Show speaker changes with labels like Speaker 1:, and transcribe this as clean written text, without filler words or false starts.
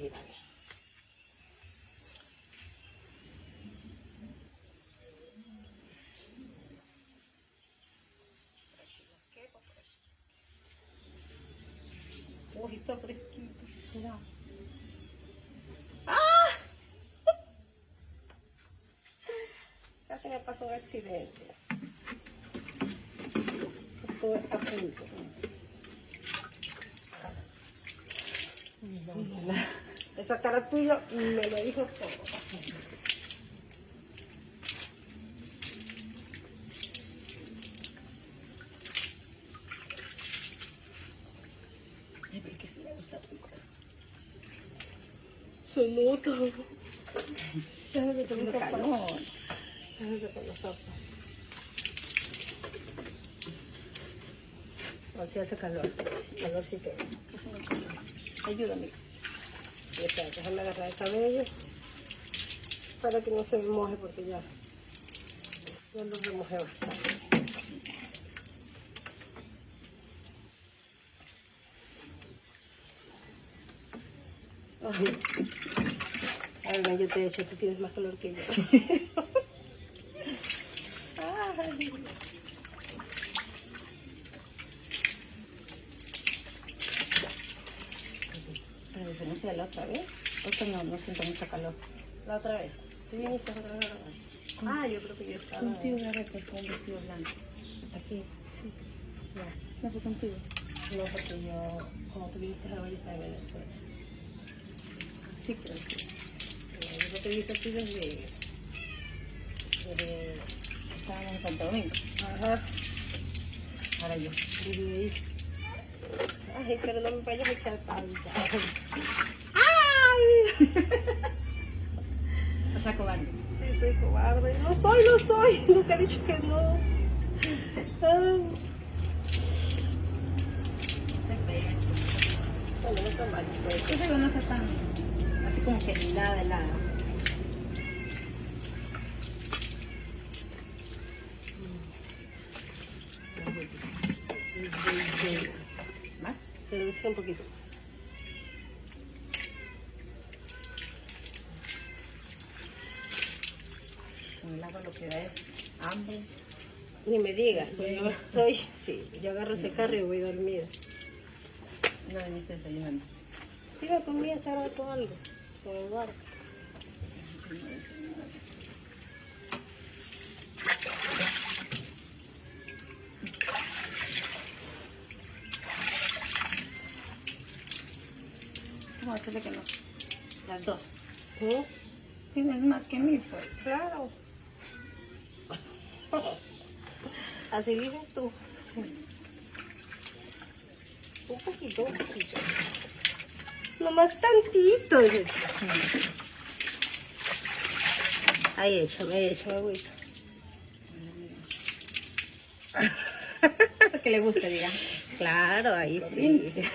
Speaker 1: girar. Uy, está fresquito. Mira. ¡Ah! Casi me pasó un accidente. Estuve a punto. Esa cara tuya me lo dijo todo. Se nota. Déjame que me sopa. Déjame que me sopa. Así hace calor. Calorcito. Ayúdame. Déjame agarrar el cabello para que no se me moje porque ya lo remojé bastante. Ay. Ay, no, yo te he hecho, tú tienes más calor que yo. Ay. A diferencia de la otra vez, esta no siento mucho calor. La otra vez. Sí, viniste otra vez. Ah, yo creo que yo estaba...
Speaker 2: Contigo de repente con un vestido blanco.
Speaker 1: Aquí.
Speaker 2: Sí. Ya. ¿No fue contigo?
Speaker 1: No, porque yo, como tú viniste a Venezuela, en Venezuela.
Speaker 2: Sí, creo que.
Speaker 1: Yo creo que viste aquí desde...
Speaker 2: Estábamos en Santo Domingo.
Speaker 1: Ajá.
Speaker 2: Ahora yo.
Speaker 1: Desde ahí. Ay, pero no me vayas a echar tanta.
Speaker 2: ¡Ay! O sea, cobarde.
Speaker 1: Sí, soy cobarde. No soy. Nunca he dicho que no. Ay. Bueno, no está mal. Pues.
Speaker 2: Yo creo que no está tan así como que helada, helada. ¿Más?
Speaker 1: Pero deja un poquito.
Speaker 2: Con el agua lo que da es hambre.
Speaker 1: Ni me digas, yo estoy, sí, yo agarro ese carro y voy dormida.
Speaker 2: No veniste desayunando.
Speaker 1: Sí, me comí hace rato algo, con el barco.
Speaker 2: Vamos a hacerle que no. Las dos.
Speaker 1: ¿Mm?
Speaker 2: Tienes más que mí, pues.
Speaker 1: Claro. Así dices tú. Un poquito. Nomás tantito. Ahí échame agüita.
Speaker 2: Eso que le guste, diga.
Speaker 1: Claro, ahí
Speaker 2: Lo
Speaker 1: sí.
Speaker 2: pinche.